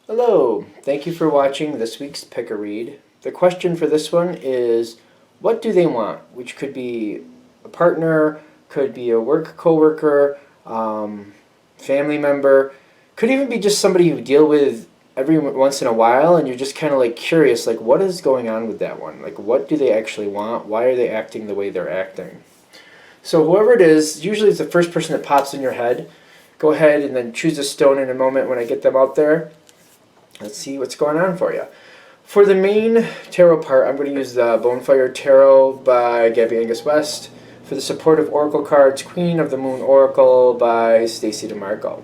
Hello, thank you for watching this week's Pick a Read. The question for this one is, what do they want? Which could be a partner, could be a work coworker, family member, could even be just somebody you deal with every once in a while and you're just kind of like curious, like what is going on with that one? Like what do they actually want? Why are they acting the way they're acting? So whoever it is, usually it's the first person that pops in your head. Go ahead and then choose a stone in a moment when I get them out there. Let's see what's going on for you. For the main tarot part, I'm going to use the Bonefire Tarot by Gabby Angus West. For the supportive oracle cards, Queen of the Moon Oracle by Stacey DeMarco.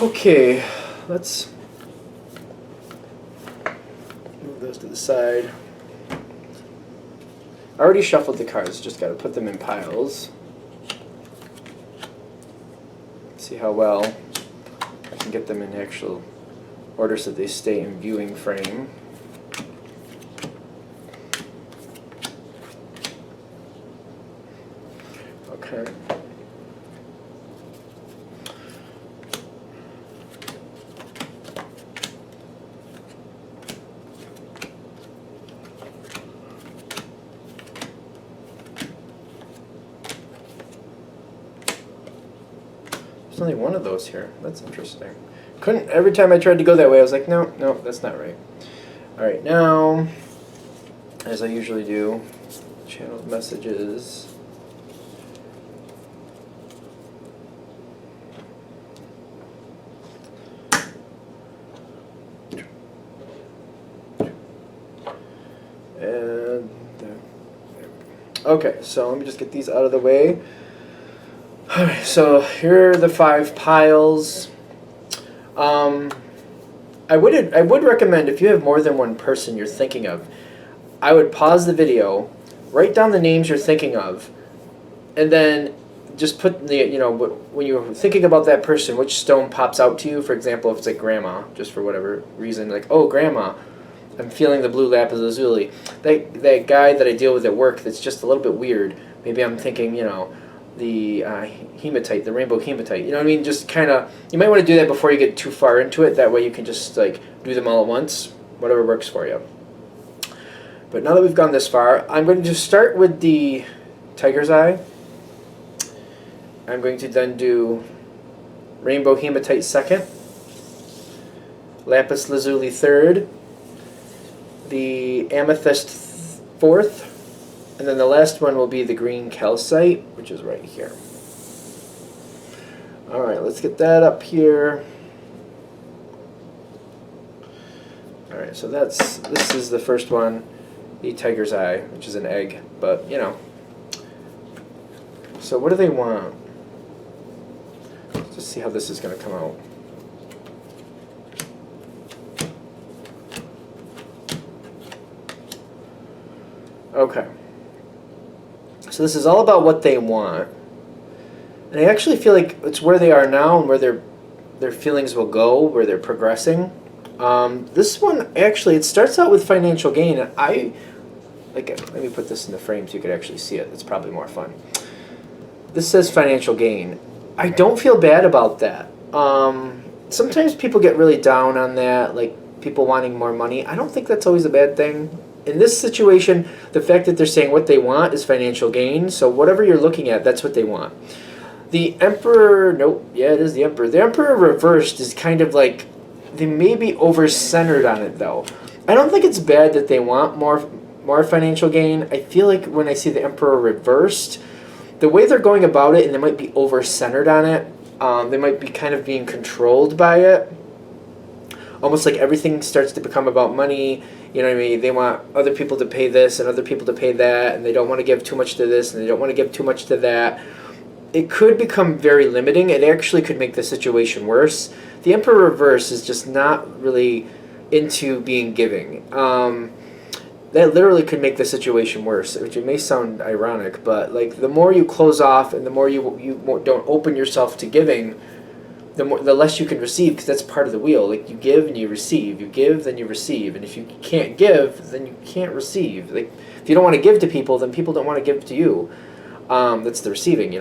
Okay, let's move those to the side. I already shuffled the cards, just got to put them in piles. See how well I can get them in actual order so they stay in viewing frame. Okay. There's only one of those here. That's interesting. Couldn't, every time I tried to go that way, I was like, no, that's not right. Alright, now, as I usually do, channel messages. And there. Okay, so let me just get these out of the way. Alright, so here are the 5 piles. I would recommend, if you have more than one person you're thinking of, I would pause the video, write down the names you're thinking of, and then just put the, when you're thinking about that person, which stone pops out to you. For example, if it's like grandma, just for whatever reason, like, oh, grandma, I'm feeling the blue Lapis Lazuli. That guy that I deal with at work that's just a little bit weird, maybe I'm thinking, the Hematite, the rainbow Hematite. You know what I mean? Just kind of, you might want to do that before you get too far into it. That way you can just like do them all at once, whatever works for you. But now that we've gone this far, I'm going to start with the tiger's eye. I'm going to then do rainbow Hematite second, Lapis Lazuli third, the Amethyst fourth, and then the last one will be the green Calcite, which is right here. Alright, let's get that up here. Alright, so this is the first one, the tiger's eye, which is an egg, but So what do they want? Let's just see how this is going to come out. Okay. So this is all about what they want. And I actually feel like it's where they are now and where their feelings will go, where they're progressing. This one, actually, it starts out with financial gain. And let me put this in the frame so you could actually see it. It's probably more fun. This says financial gain. I don't feel bad about that. Sometimes people get really down on that, like people wanting more money. I don't think that's always a bad thing. In this situation, the fact that they're saying what they want is financial gain, so whatever you're looking at, that's what they want. The Emperor, nope, yeah, it is the Emperor. The Emperor reversed is kind of like, they may be over-centered on it, though. I don't think it's bad that they want more financial gain. I feel like when I see the Emperor reversed, the way they're going about it, and they might be over-centered on it, they might be kind of being controlled by it. Almost like everything starts to become about money. You know what I mean? They want other people to pay this and other people to pay that, and they don't want to give too much to this and they don't want to give too much to that. It could become very limiting. It actually could make the situation worse. The Emperor Reverse is just not really into being giving. That literally could make the situation worse, which it may sound ironic, but like the more you close off and the more you don't open yourself to giving, the less you can receive, because that's part of the wheel. Like you give and you receive, you give then you receive, and if you can't give, then you can't receive. Like if you don't want to give to people, then people don't want to give to you. That's the receiving,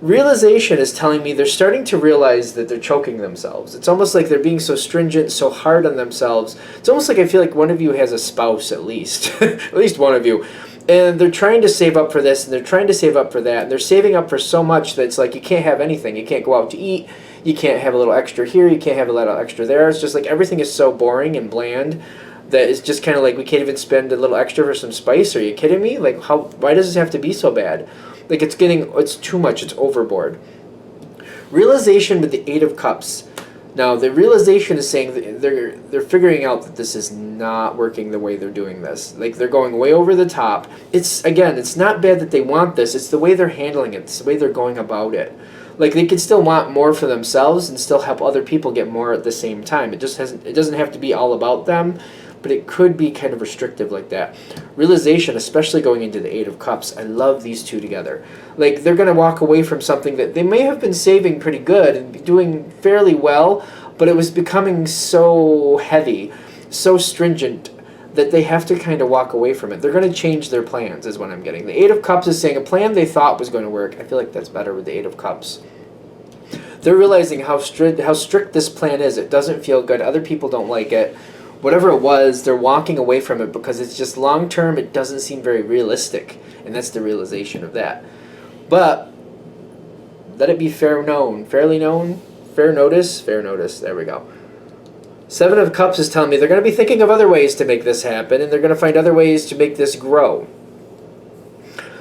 Realization is telling me they're starting to realize that they're choking themselves. It's almost like they're being so stringent, so hard on themselves. It's almost like I feel like one of you has a spouse at least. At least one of you. And they're trying to save up for this, and they're trying to save up for that, and they're saving up for so much that it's like you can't have anything. You can't go out to eat. You can't have a little extra here. You can't have a little extra there. It's just like everything is so boring and bland that it's just kind of like we can't even spend a little extra for some spice. Are you kidding me? Like, why does this have to be so bad? Like, it's too much. It's overboard. Realization with the Eight of Cups. Now, the realization is saying that they're figuring out that this is not working the way they're doing this. Like, they're going way over the top. It's not bad that they want this. It's the way they're handling it. It's the way they're going about it. Like, they could still want more for themselves and still help other people get more at the same time. It doesn't have to be all about them, but it could be kind of restrictive like that. Realization, especially going into the Eight of Cups, I love these two together. Like, they're going to walk away from something that they may have been saving pretty good and doing fairly well, but it was becoming so heavy, so stringent, that they have to kind of walk away from it. They're going to change their plans, is what I'm getting. The Eight of Cups is saying a plan they thought was going to work. I feel like that's better with the Eight of Cups. They're realizing how strict this plan is. It doesn't feel good. Other people don't like it. Whatever it was, they're walking away from it because it's just long-term. It doesn't seem very realistic, and that's the realization of that. But let it be fairly known, fair notice, there we go. Seven of Cups is telling me they're going to be thinking of other ways to make this happen, and they're going to find other ways to make this grow.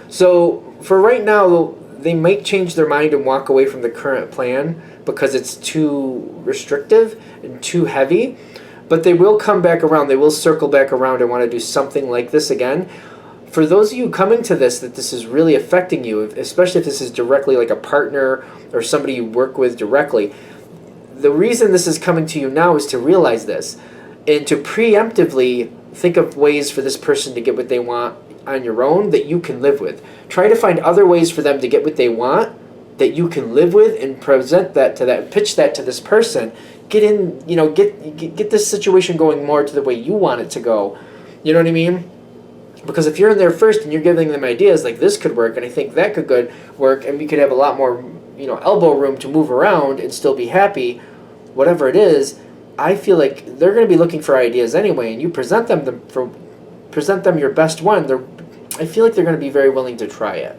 So for right now, they might change their mind and walk away from the current plan because it's too restrictive and too heavy. But they will come back around. They will circle back around and want to do something like this again. For those of you coming to this, that this is really affecting you, especially if this is directly like a partner or somebody you work with directly, the reason this is coming to you now is to realize this and to preemptively think of ways for this person to get what they want on your own that you can live with. Try to find other ways for them to get what they want that you can live with and present that to that, pitch that to this person. Get in, get this situation going more to the way you want it to go. You know what I mean? Because if you're in there first and you're giving them ideas like this could work and I think that could work and we could have a lot more, elbow room to move around and still be happy, whatever it is, I feel like they're going to be looking for ideas anyway, and you present them your best one. I feel like they're going to be very willing to try it.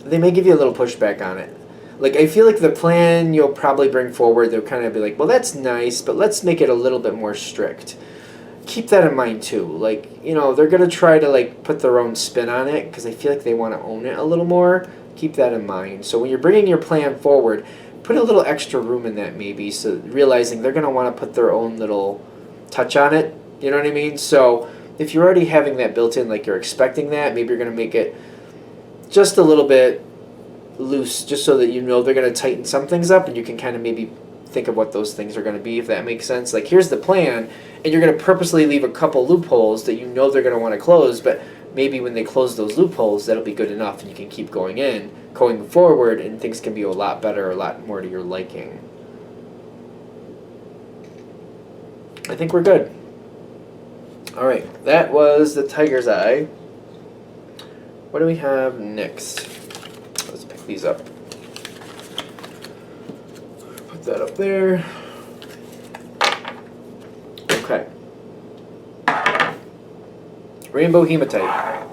They may give you a little pushback on it. Like, I feel like the plan you'll probably bring forward, they'll kind of be like, well, that's nice, but let's make it a little bit more strict. Keep that in mind, too. Like, they're going to try to, like, put their own spin on it because I feel like they want to own it a little more. Keep that in mind. So when you're bringing your plan forward, put a little extra room in that maybe, so realizing they're going to want to put their own little touch on it. You know what I mean? So if you're already having that built in, like you're expecting that, maybe you're going to make it just a little bit loose, just so that they're going to tighten some things up, and you can kind of maybe think of what those things are going to be, if that makes sense. Like, here's the plan, and you're going to purposely leave a couple loopholes that they're going to want to close, but maybe when they close those loopholes, that'll be good enough, and you can keep going forward, and things can be a lot better, a lot more to your liking. I think we're good. All right, that was the Tiger's Eye. What do we have next? Let's pick these up. Put that up there. Okay. Rainbow Hematite.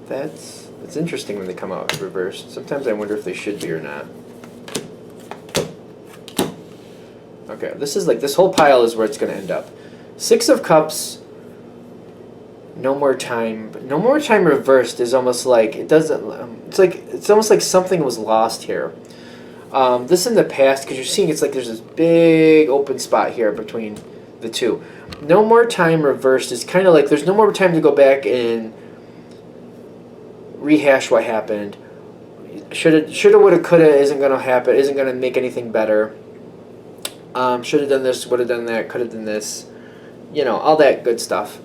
It's interesting when they come out reversed. Sometimes I wonder if they should be or not. Okay, this whole pile is where it's going to end up. Six of Cups. No more time. But no more time reversed is almost like it doesn't. It's almost like something was lost here. This in the past, because you're seeing it's like there's this big open spot here between the two. No more time reversed is kind of like there's no more time to go back and rehash what happened. Shoulda, woulda, coulda isn't going to happen. Isn't going to make anything better. Should have done this, would have done that, could have done this. All that good stuff.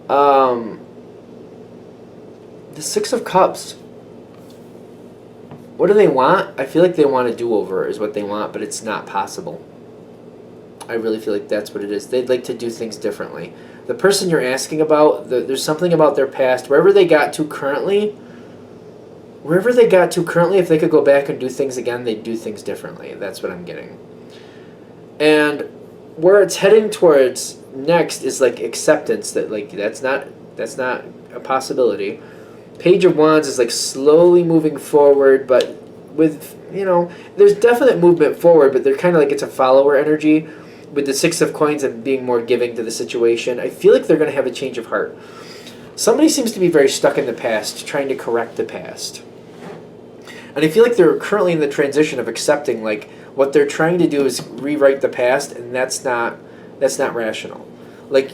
The Six of Cups. What do they want? I feel like they want a do-over is what they want, but it's not possible. I really feel like that's what it is. They'd like to do things differently. the person you're asking about, there's something about their past, wherever they got to currently, if they could go back and do things again, they'd do things differently. That's what I'm getting. And where it's heading towards next is like acceptance, that like that's not a possibility. Page of Wands is like slowly moving forward, but with, there's definite movement forward, but they're kind of like, it's a follower energy. With the Six of Coins and being more giving to the situation, I feel like they're going to have a change of heart. Somebody seems to be very stuck in the past, trying to correct the past. And I feel like they're currently in the transition of accepting, like, what they're trying to do is rewrite the past, and that's not rational. Like,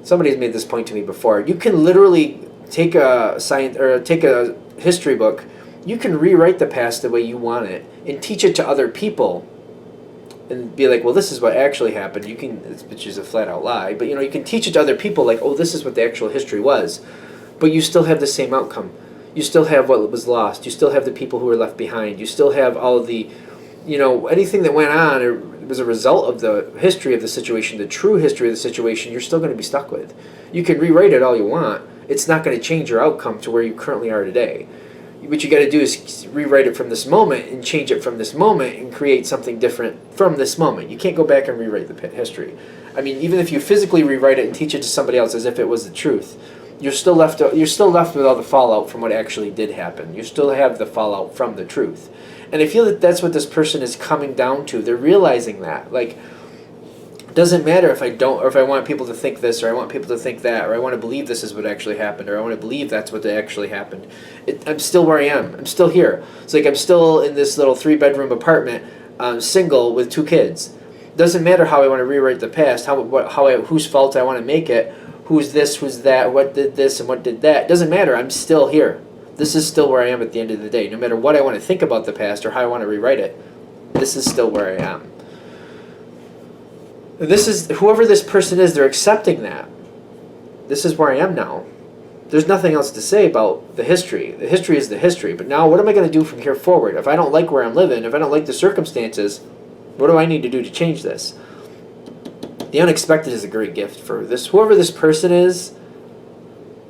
somebody's made this point to me before. You can literally take a history book, you can rewrite the past the way you want it, and teach it to other people, and be like, well, this is what actually happened. Which is a flat out lie, but you can teach it to other people, like, oh, this is what the actual history was, but you still have the same outcome. You still have what was lost. You still have the people who were left behind. You still have all of the, anything that went on or was a result of the history of the situation, the true history of the situation, you're still going to be stuck with. You can rewrite it all you want. It's not going to change your outcome to where you currently are today. What you got to do is rewrite it from this moment and change it from this moment and create something different from this moment. You can't go back and rewrite the history. I mean, even if you physically rewrite it and teach it to somebody else as if it was the truth, you're still left with all the fallout from what actually did happen. You still have the fallout from the truth. And I feel that that's what this person is coming down to. They're realizing that. Like, it doesn't matter if I don't, or if I want people to think this, or I want people to think that, or I want to believe this is what actually happened, or I want to believe that's what actually happened. I'm still where I am. I'm still here. It's like I'm still in this little 3-bedroom apartment, single with 2 kids. Doesn't matter how I want to rewrite the past, whose fault I want to make it, who's this, who's that, what did this and what did that. It doesn't matter. I'm still here. This is still where I am at the end of the day. No matter what I want to think about the past or how I want to rewrite it, this is still where I am. Whoever this person is, they're accepting that. This is where I am now. There's nothing else to say about the history. The history is the history. But now what am I going to do from here forward? If I don't like where I'm living, if I don't like the circumstances, what do I need to do to change this? The unexpected is a great gift for this. Whoever this person is,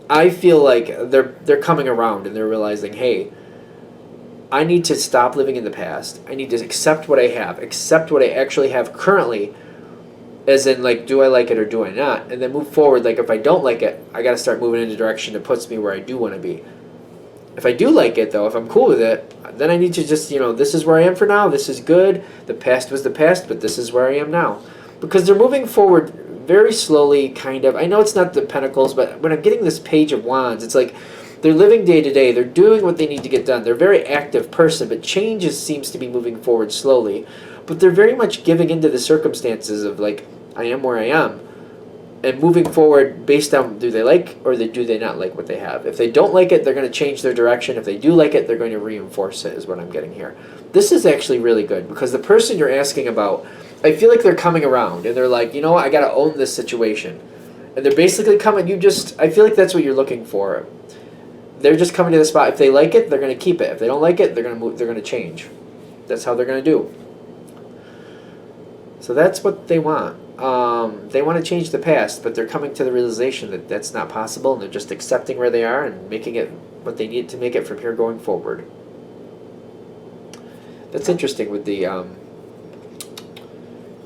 I feel like they're coming around and they're realizing, hey, I need to stop living in the past. I need to accept what I have, accept what I actually have currently, as in, like, do I like it or do I not? And then move forward. Like, if I don't like it, I got to start moving in a direction that puts me where I do want to be. If I do like it, though, if I'm cool with it, then I need to just, this is where I am for now. This is good. The past was the past, but this is where I am now. Because they're moving forward very slowly, kind of. I know it's not the Pentacles, but when I'm getting this Page of Wands, it's like they're living day to day. They're doing what they need to get done. They're a very active person, but change seems to be moving forward slowly. But they're very much giving into the circumstances of, like, I am where I am. And moving forward based on, do they like or do they not like what they have? If they don't like it, they're going to change their direction. If they do like it, they're going to reinforce it, is what I'm getting here. This is actually really good, because the person you're asking about, I feel like they're coming around and they're like, you know what, I got to own this situation. And they're basically coming, I feel like that's what you're looking for. They're just coming to the spot. If they like it, they're going to keep it. If they don't like it, they're going to move, they're going to change. That's how they're going to do. So that's what they want. They want to change the past, but they're coming to the realization that that's not possible, and they're just accepting where they are and making it what they need to make it from here going forward. That's interesting with the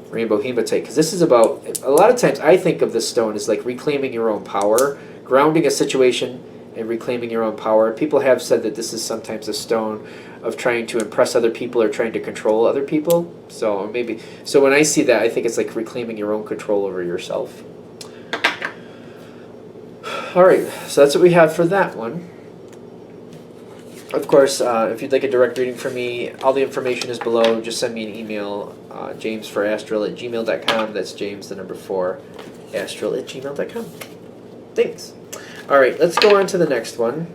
rainbow hematite, because this is about, a lot of times I think of this stone as like reclaiming your own power, grounding a situation and reclaiming your own power. People have said that this is sometimes a stone of trying to impress other people or trying to control other people. So when I see that, I think it's like reclaiming your own control over yourself. All right, so that's what we have for that one. Of course, if you'd like a direct reading from me, all the information is below. Just send me an email, james4astral@gmail.com. That's James, the number 4, astral@gmail.com. Thanks. All right, let's go on to the next one.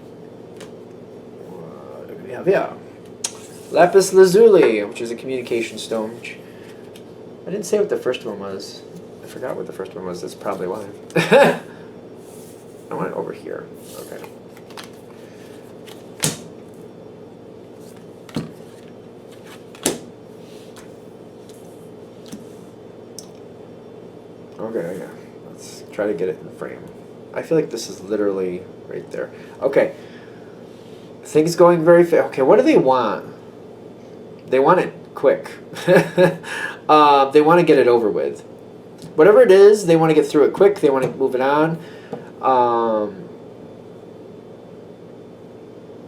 What do we have? Yeah. Lapis Lazuli, which is a communication stone. I didn't say what the first one was. I forgot what the first one was. That's probably why. I want it over here. Okay. Okay, yeah. Let's Try to get it in frame. I feel like this is literally right there. Okay. Things going very fast. Okay, what do they want? They want it quick. They want to get it over with. Whatever it is, they want to get through it quick. They want to move it on.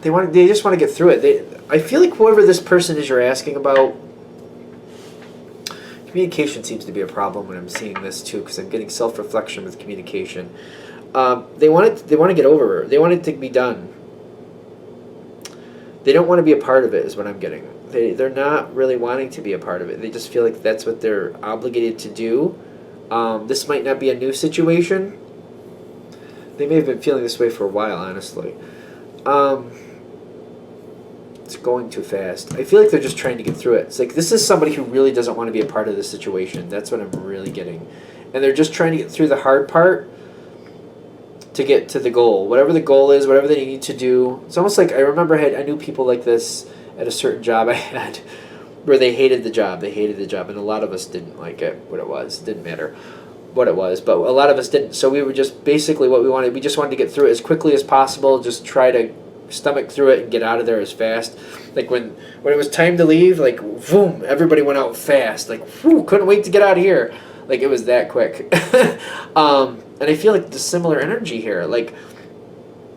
They just want to get through it. I feel like whoever this person is you're asking about, communication seems to be a problem when I'm seeing this too, because I'm getting self-reflection with communication. They want to get over it. They want it to be done. They don't want to be a part of it, is what I'm getting. They're not really wanting to be a part of it. They just feel like that's what they're obligated to do. This might not be a new situation. They may have been feeling this way for a while, honestly. It's going too fast. I feel like they're just trying to get through it. It's like this is somebody who really doesn't want to be a part of this situation. That's what I'm really getting. And they're just trying to get through the hard part to get to the goal. Whatever the goal is, whatever they need to do. It's almost like I remember I knew people like this at a certain job I had where they hated the job. They hated the job. And a lot of us didn't like it, what it was. It didn't matter what it was. But a lot of us didn't. So we were just basically what we wanted. We just wanted to get through it as quickly as possible. Just try to stomach through it and get out of there as fast. Like when it was time to leave, like boom, everybody went out fast. Like whew, couldn't wait to get out of here. Like it was that quick. And I feel like the similar energy here. Like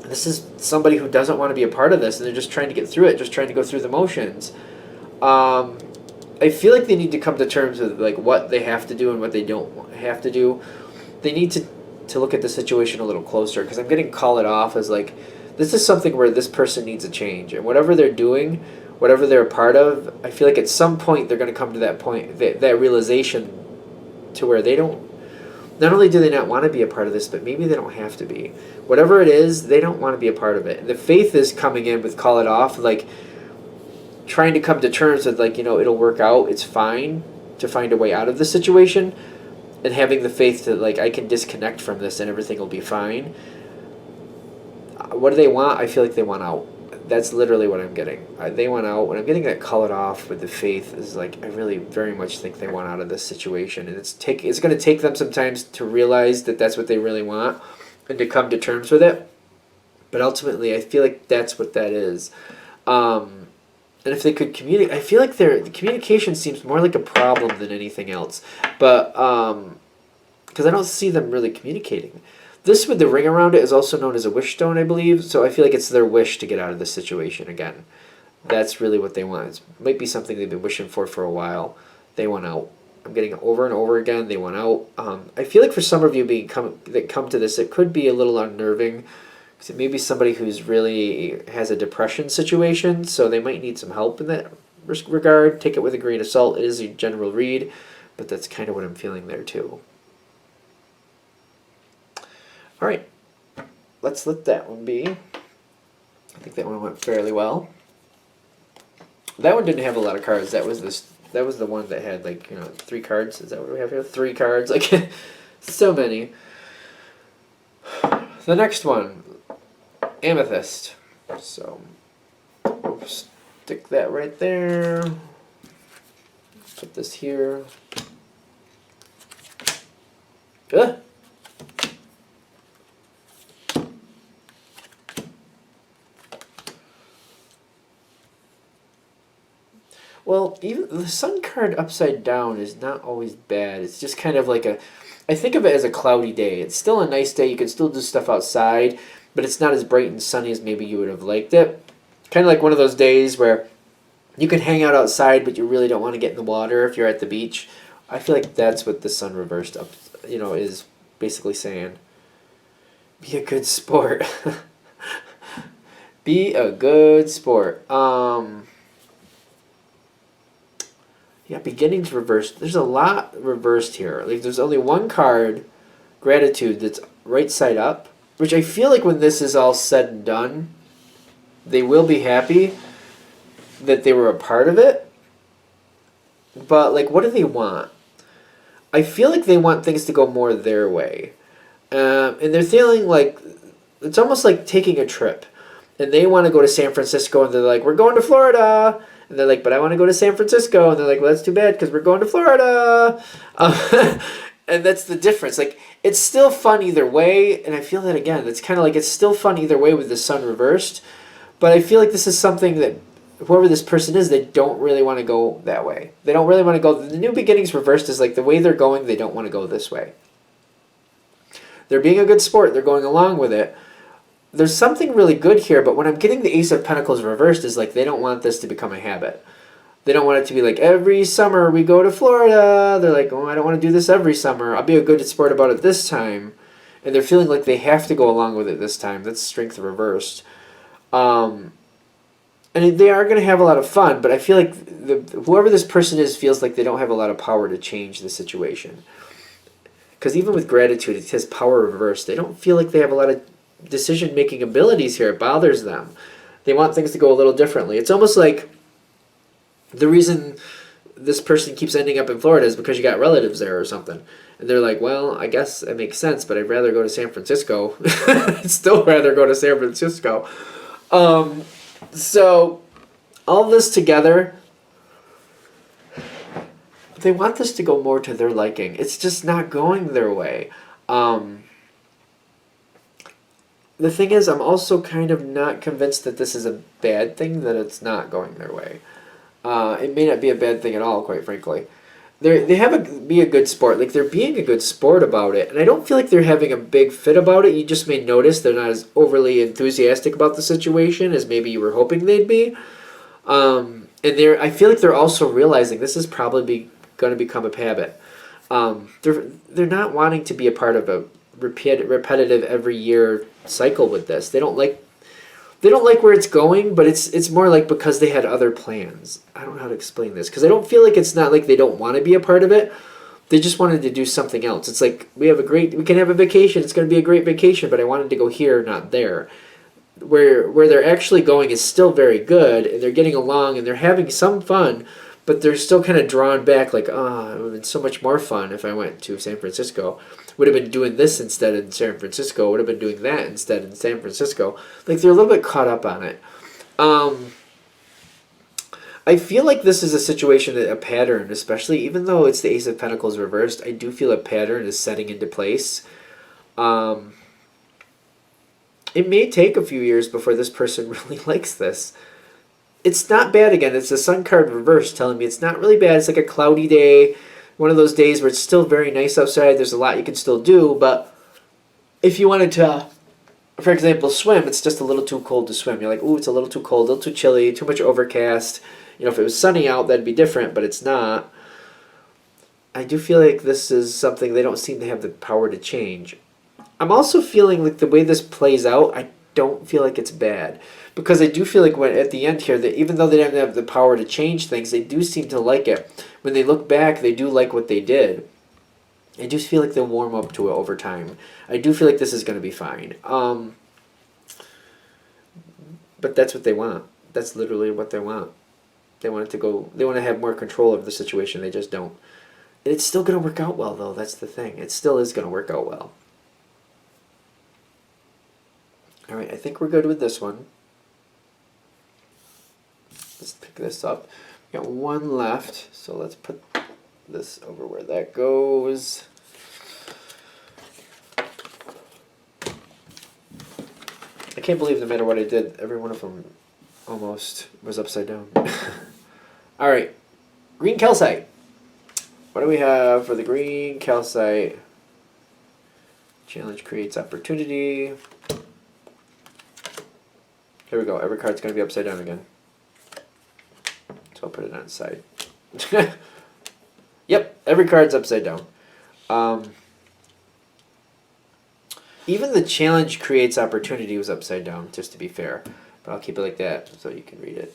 this is somebody who doesn't want to be a part of this, and they're just trying to get through it, just trying to go through the motions. I feel like they need to come to terms with like what they have to do and what they don't have to do. They need to look at the situation a little closer, because I'm getting call it off as like this is something where this person needs a change, and whatever they're doing, whatever they're a part of, I feel like at some point they're going to come to that point, that realization, to where they don't. Not only do they not want to be a part of this, but maybe they don't have to be. Whatever it is, they don't want to be a part of it. The faith is coming in with call it off, like trying to come to terms with like, it'll work out, it's fine to find a way out of the situation, and having the faith that like I can disconnect from this and everything will be fine. What do they want? I feel like they want out. That's literally what I'm getting. They want out. When I'm getting that call it off with the faith is like I really very much think they want out of this situation, and it's going to take them sometimes to realize that that's what they really want and to come to terms with it. But ultimately, I feel like that's what that is. And if they could communicate, I feel like the communication seems more like a problem than anything else. But because I don't see them really communicating. This with the ring around it is also known as a wish stone, I believe. So I feel like it's their wish to get out of this situation again. That's really what they want. It might be something they've been wishing for a while. They want out. I'm getting it over and over again. They want out. I feel like for some of you that come to this, it could be a little unnerving. Because it may be somebody who's really has a depression situation. So they might need some help in that regard. Take it with a grain of salt. It is a general read. But that's kind of what I'm feeling there too. All right, let's let that one be. I think that one went fairly well. That one didn't have a lot of cards. That was the one that had like 3 cards. Is that what we have here? 3 cards, like so many. The next one, Amethyst. So we'll stick that right there. Put this here. Ugh. Well, even the sun card upside down is not always bad. It's just kind of like I think of it as a cloudy day. It's still a nice day. You can still do stuff outside, but it's not as bright and sunny as maybe you would have liked it. Kind of like one of those days where you can hang out outside, but you really don't want to get in the water if you're at the beach. I feel like that's what the sun reversed up, is basically saying. Be a good sport. Be a good sport. Yeah, beginnings reversed. There's a lot reversed here. Like there's only one card, Gratitude, that's right side up, which I feel like when this is all said and done, they will be happy that they were a part of it. But like, what do they want? I feel like they want things to go more their way. And they're feeling like, it's almost like taking a trip. And they want to go to San Francisco, and they're like, we're going to Florida. And they're like, but I want to go to San Francisco. And they're like, well, that's too bad because we're going to Florida. And that's the difference. Like, it's still fun either way, and I feel that again. It's kind of like it's still fun either way with the sun reversed, but I feel like this is something that whoever this person is, they don't really want to go that way. They don't really want to go. The new beginnings reversed is like the way they're going, they don't want to go this way. They're being a good sport. They're going along with it. There's something really good here, but when I'm getting the Ace of Pentacles reversed is like they don't want this to become a habit. They don't want it to be like every summer we go to Florida. They're like, oh, I don't want to do this every summer. I'll be a good sport about it this time. And they're feeling like they have to go along with it this time. That's strength reversed. And they are going to have a lot of fun, but I feel like whoever this person is feels like they don't have a lot of power to change the situation. Because even with gratitude, it says power reversed. They don't feel like they have a lot of decision-making abilities here. It bothers them. They want things to go a little differently. It's almost like the reason this person keeps ending up in Florida is because you got relatives there or something. And they're like, well, I guess it makes sense, but I'd rather go to San Francisco. I'd still rather go to San Francisco. So all this together, they want this to go more to their liking. It's just not going their way. The thing is, I'm also kind of not convinced that this is a bad thing, that it's not going their way. It may not be a bad thing at all, quite frankly. They have be a good sport. Like, they're being a good sport about it. And I don't feel like they're having a big fit about it. You just may notice they're not as overly enthusiastic about the situation as maybe you were hoping they'd be. And I feel like they're also realizing this is probably going to become a habit. They're not wanting to be a part of a repetitive every year cycle with this. They don't like where it's going, but it's more like because they had other plans. I don't know how to explain this, because I don't feel like it's not like they don't want to be a part of it. They just wanted to do something else. It's like we can have a vacation. It's going to be a great vacation, but I wanted to go here, not there. Where they're actually going is still very good, and they're getting along, and they're having some fun, but they're still kind of drawn back like, oh, it would have been so much more fun if I went to San Francisco. Would have been doing this instead in San Francisco. Would have been doing that instead in San Francisco. Like, they're a little bit caught up on it. I feel like this is a situation, a pattern, especially, even though it's the Ace of Pentacles reversed, I do feel a pattern is setting into place. It may take a few years before this person really likes this. It's not bad again. It's the Sun card reversed telling me it's not really bad. It's like a cloudy day. One of those days where it's still very nice outside. There's a lot you can still do, but if you wanted to, for example, swim, it's just a little too cold to swim. You're like, ooh, it's a little too cold, a little too chilly, too much overcast. You know, if it was sunny out, that'd be different, but it's not. I do feel like this is something they don't seem to have the power to change. I'm also feeling like the way this plays out, I don't feel like it's bad. Because I do feel like when at the end here, that even though they don't have the power to change things, they do seem to like it. When they look back, they do like what they did. I just feel like they'll warm up to it over time. I do feel like this is going to be fine. But that's what they want. That's literally what they want. They want it to go. They want to have more control of the situation. They just don't. And it's still going to work out well, though. That's the thing. It still is going to work out well. All right, I think we're good with this one. Let's pick this up. We got one left, so let's put this over where that goes. I can't believe no matter what I did, every one of them almost was upside down. All right, green calcite. What do we have for the green calcite? Challenge creates opportunity. Here we go. Every card's going to be upside down again. So I'll put it on its side. Yep, every card's upside down. Even the challenge creates opportunity was upside down, just to be fair. But I'll keep it like that so you can read it.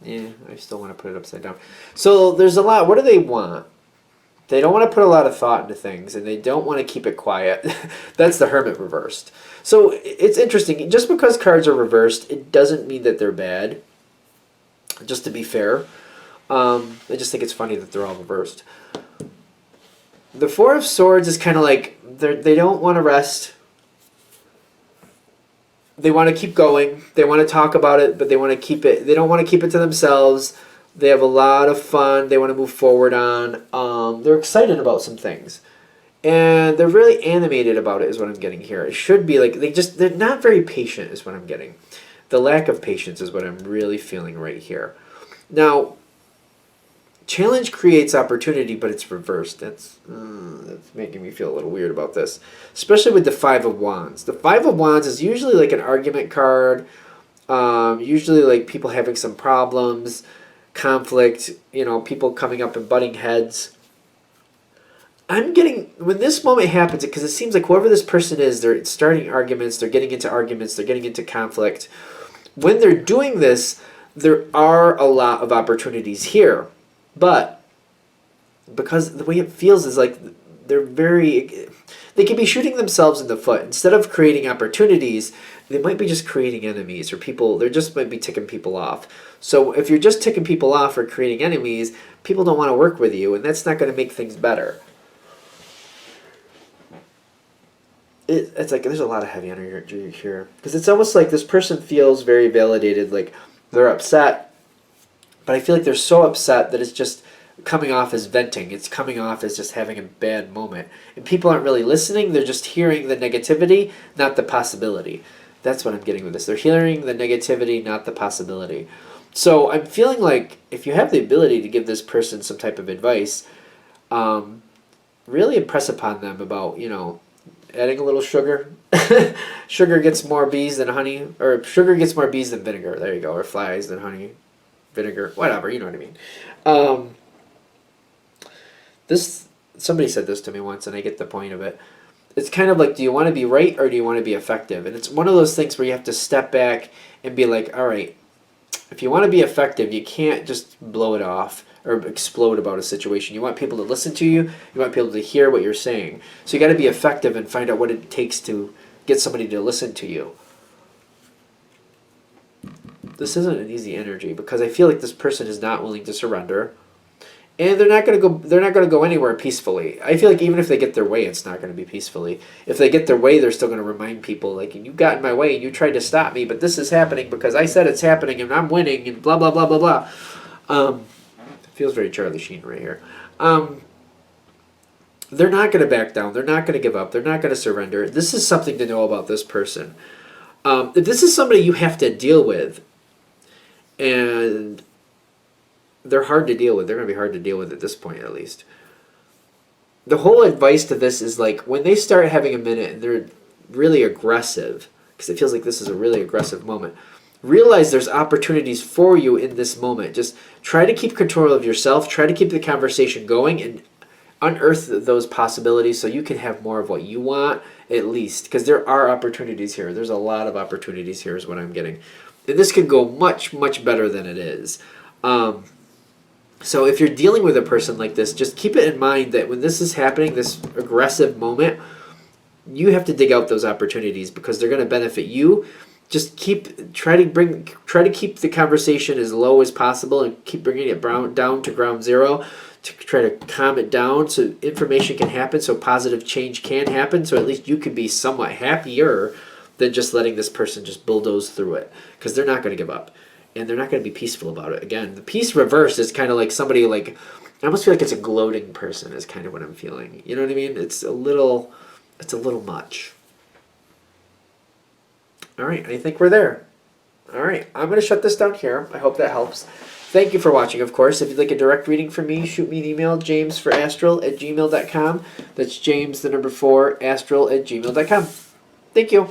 Yeah, I still want to put it upside down. So there's a lot. What do they want? They don't want to put a lot of thought into things, and they don't want to keep it quiet. That's the Hermit reversed. So it's interesting. Just because cards are reversed, it doesn't mean that they're bad. Just to be fair. I just think it's funny that they're all reversed. The Four of Swords is kind of like they don't want to rest. They want to keep going. They want to talk about it, but they want to keep it. They don't want to keep it to themselves. They have a lot of fun. They want to move forward on. They're excited about some things. And they're really animated about it is what I'm getting here. It should be like they're not very patient is what I'm getting. The lack of patience is what I'm really feeling right here. Now, challenge creates opportunity, but it's reversed. That's making me feel a little weird about this, especially with the Five of Wands. The Five of Wands is usually like an argument card, usually like people having some problems, conflict, people coming up and butting heads. I'm getting, when this moment happens, because it seems like whoever this person is, they're starting arguments, they're getting into conflict. When they're doing this, there are a lot of opportunities here. But because the way it feels is like they can be shooting themselves in the foot. Instead of creating opportunities, they might be just creating enemies, or they just might be ticking people off. So if you're just ticking people off or creating enemies, people don't want to work with you, and that's not going to make things better. It's like there's a lot of heavy energy here. Because it's almost like this person feels very validated, like they're upset. But I feel like they're so upset that it's just coming off as venting. It's coming off as just having a bad moment. And people aren't really listening. They're just hearing the negativity, not the possibility. That's what I'm getting with this. They're hearing the negativity, not the possibility. So I'm feeling like if you have the ability to give this person some type of advice, really impress upon them about, adding a little sugar. Sugar gets more bees than honey. Or sugar gets more bees than vinegar. There you go. Or flies than honey. Vinegar. Whatever. You know what I mean. Somebody said this to me once, and I get the point of it. It's kind of like, do you want to be right or do you want to be effective? And it's one of those things where you have to step back and be like, all right, if you want to be effective, you can't just blow it off or explode about a situation. You want people to listen to you. You want people to hear what you're saying. So you got to be effective and find out what it takes to get somebody to listen to you. This isn't an easy energy because I feel like this person is not willing to surrender, and they're not going to go anywhere peacefully. I feel like even if they get their way, it's not going to be peacefully. If they get their way, they're still going to remind people like, you got in my way and you tried to stop me, but this is happening because I said it's happening and I'm winning and blah blah blah blah blah. It feels very Charlie Sheen right here. They're not going to back down. They're not going to give up. They're not going to surrender. This is something to know about this person. If this is somebody you have to deal with, and they're hard to deal with. They're going to be hard to deal with at this point, at least. The whole advice to this is like when they start having a minute and they're really aggressive, because it feels like this is a really aggressive moment, realize there's opportunities for you in this moment. Just try to keep control of yourself. Try to keep the conversation going and unearth those possibilities so you can have more of what you want, at least. Because there are opportunities here. There's a lot of opportunities here is what I'm getting. And this can go much, much better than it is. So if you're dealing with a person like this, just keep it in mind that when this is happening, this aggressive moment, you have to dig out those opportunities because they're going to benefit you. Just try to keep the conversation as low as possible and keep bringing it down to ground zero to try to calm it down so information can happen, so positive change can happen, so at least you can be somewhat happier than just letting this person just bulldoze through it, because they're not going to give up and they're not going to be peaceful about it. Again, the peace reversed is kind of like somebody like, I almost feel like it's a gloating person is kind of what I'm feeling. You know what I mean? It's a little much. All right, I think we're there. All right, I'm going to shut this down here. I hope that helps. Thank you for watching, of course. If you'd like a direct reading from me, shoot me an email, jamesforastral@gmail.com. That's James, the number 4, astral@gmail.com. Thank you.